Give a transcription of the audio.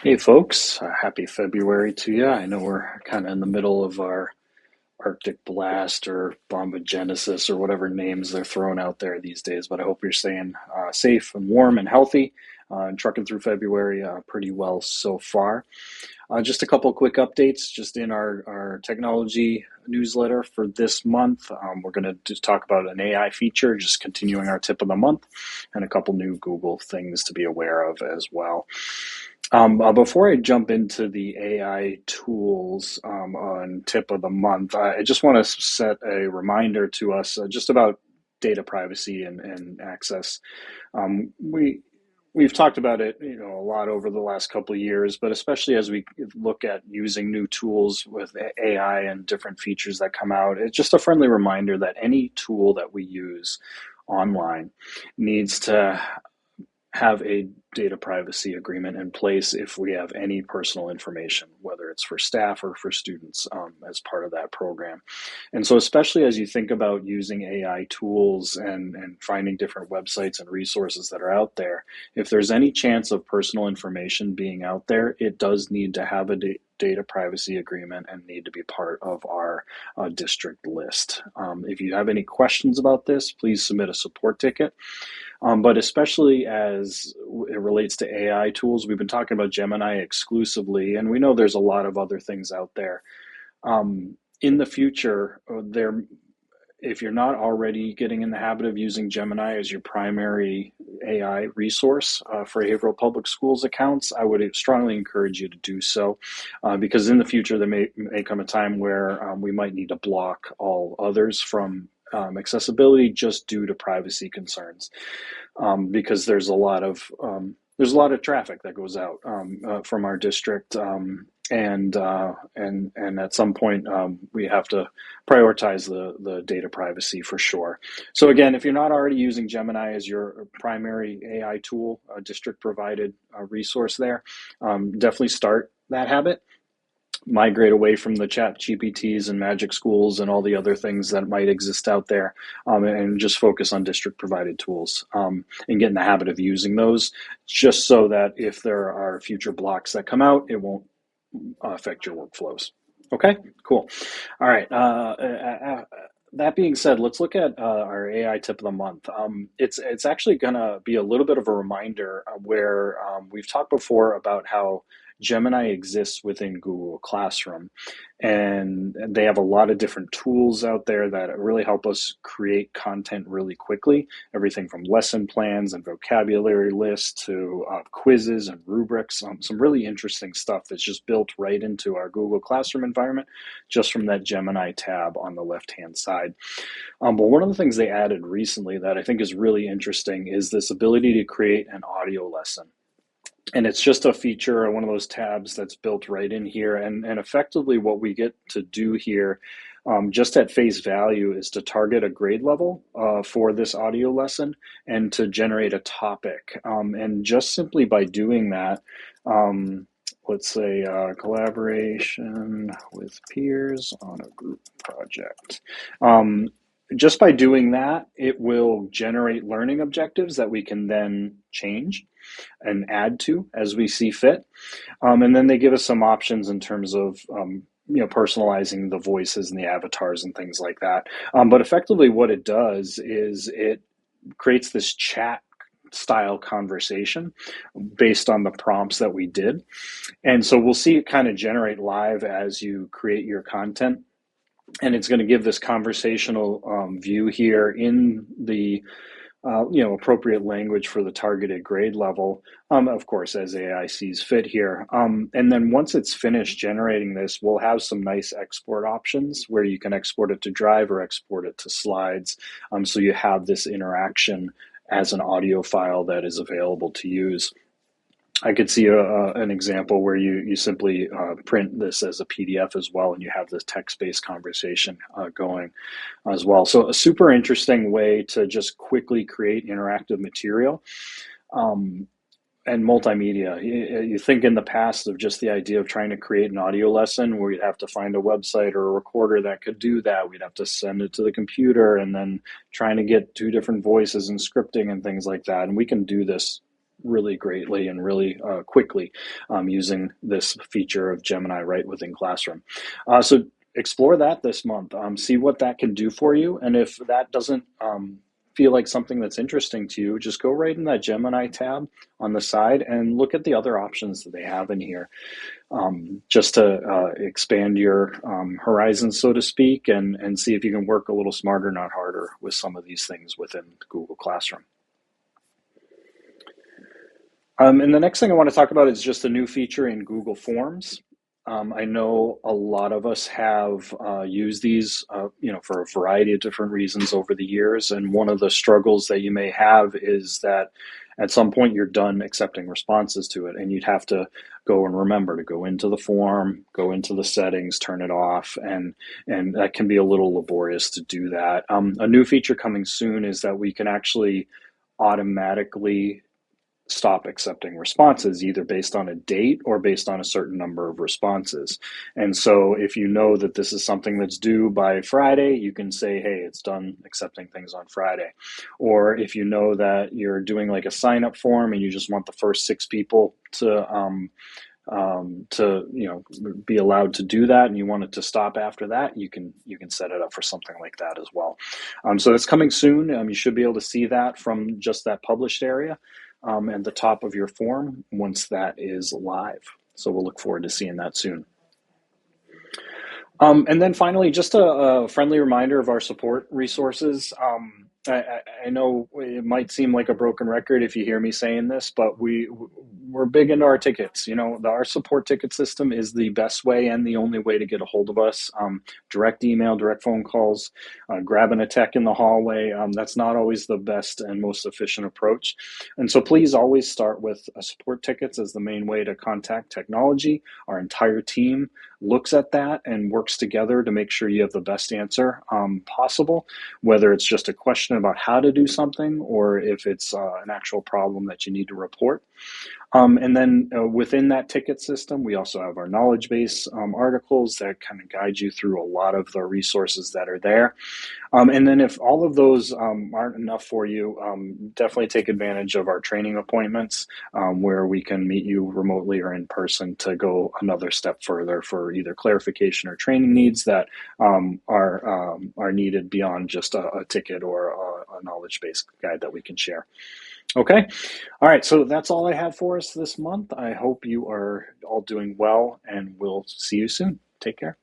Hey folks, happy February to you. I know we're kind of in the middle of our Arctic blast or bombogenesis or whatever names they're throwing out there these days, but I hope you're staying safe and warm and healthy and trucking through February pretty well so far. Just a couple of quick updates just in our technology newsletter for this month. We're going to just talk about an AI feature, just continuing our tip of the month, and a couple new Google things to be aware of as well. Before I jump into the AI tools on tip of the month, I just want to set a reminder to us just about data privacy and access. We've talked about it, a lot over the last couple of years, but especially as we look at using new tools with AI and different features that come out, it's just a friendly reminder that any tool that we use online needs to have a data privacy agreement in place if we have any personal information, whether it's for staff or for students as part of that program. And so, especially as you think about using AI tools and finding different websites and resources that are out there, if there's any chance of personal information being out there, it does need to have a data privacy agreement and need to be part of our district list. If you have any questions about this, please submit a support ticket. But especially as it relates to AI tools, we've been talking about Gemini exclusively, and we know there's a lot of other things out there. In the future, if you're not already getting in the habit of using Gemini as your primary AI resource for Haverhill Public Schools accounts, I would strongly encourage you to do so, because in the future there may come a time where we might need to block all others from accessibility just due to privacy concerns, because there's a lot of traffic that goes out from our district, and at some point we have to prioritize the data privacy for sure. So again, if you're not already using Gemini as your primary AI tool, a district provided resource there, definitely start that habit. Migrate away from the chat GPTs and magic schools and all the other things that might exist out there, and just focus on district provided tools, and get in the habit of using those, just so that if there are future blocks that come out, it won't affect your workflows. Okay, cool. All right. That being said, let's look at our AI tip of the month. It's actually going to be a little bit of a reminder where we've talked before about how Gemini exists within Google Classroom, and they have a lot of different tools out there that really help us create content really quickly. Everything from lesson plans and vocabulary lists to quizzes and rubrics. Some really interesting stuff that's just built right into our Google Classroom environment, just from that Gemini tab on the left-hand side. But one of the things they added recently that I think is really interesting is this ability to create an audio lesson. And it's just a feature, one of those tabs that's built right in here. And effectively, what we get to do here, just at face value, is to target a grade level for this audio lesson and to generate a topic. And just simply by doing that, let's say collaboration with peers on a group project. Just by doing that, it will generate learning objectives that we can then change and add to as we see fit. And then they give us some options in terms of personalizing the voices and the avatars and things like that. But effectively, what it does is it creates this chat style conversation based on the prompts that we did. And so we'll see it kind of generate live as you create your content. And it's going to give this conversational view here in the appropriate language for the targeted grade level, of course, as AI sees fit here. And then once it's finished generating this, we'll have some nice export options where you can export it to Drive or export it to slides. So you have this interaction as an audio file that is available to use. I could see an example where you simply print this as a PDF as well, and you have this text-based conversation going as well. So a super interesting way to just quickly create interactive material and multimedia. You think in the past of just the idea of trying to create an audio lesson where you'd have to find a website or a recorder that could do that. We'd have to send it to the computer and then trying to get two different voices and scripting and things like that. And we can do this really greatly and really quickly using this feature of Gemini right within Classroom. So explore that this month. See what that can do for you. And if that doesn't feel like something that's interesting to you, just go right in that Gemini tab on the side and look at the other options that they have in here, just to expand your horizons, so to speak, and see if you can work a little smarter, not harder, with some of these things within Google Classroom. And the next thing I want to talk about is just a new feature in Google Forms. I know a lot of us have used these, for a variety of different reasons over the years. And one of the struggles that you may have is that at some point you're done accepting responses to it, and you'd have to go and remember to go into the form, go into the settings, turn it off, and that can be a little laborious to do that. A new feature coming soon is that we can actually automatically stop accepting responses either based on a date or based on a certain number of responses. And so if you know that this is something that's due by Friday, you can say, hey, it's done accepting things on Friday. Or if you know that you're doing like a sign up form and you just want the first 6 people to be allowed to do that, and you want it to stop after that, you can set it up for something like that as well. So that's coming soon. You should be able to see that from just that published area at the top of your form once that is live. So we'll look forward to seeing that soon. And then finally, just a friendly reminder of our support resources. I know it might seem like a broken record if you hear me saying this, but we're big into our tickets. Our support ticket system is the best way and the only way to get a hold of us. Direct email, direct phone calls, grabbing a tech in the hallway. That's not always the best and most efficient approach. And so please always start with support tickets as the main way to contact technology. Our entire team looks at that and works together to make sure you have the best answer possible, whether it's just a question about how to do something or if it's an actual problem that you need to report. And then within that ticket system, we also have our knowledge base articles that kind of guide you through a lot of the resources that are there. And then if all of those aren't enough for you, definitely take advantage of our training appointments where we can meet you remotely or in person to go another step further for either clarification or training needs that are needed beyond just a ticket or a knowledge base guide that we can share. Okay. All right. So that's all I have for us this month. I hope you are all doing well, and we'll see you soon. Take care.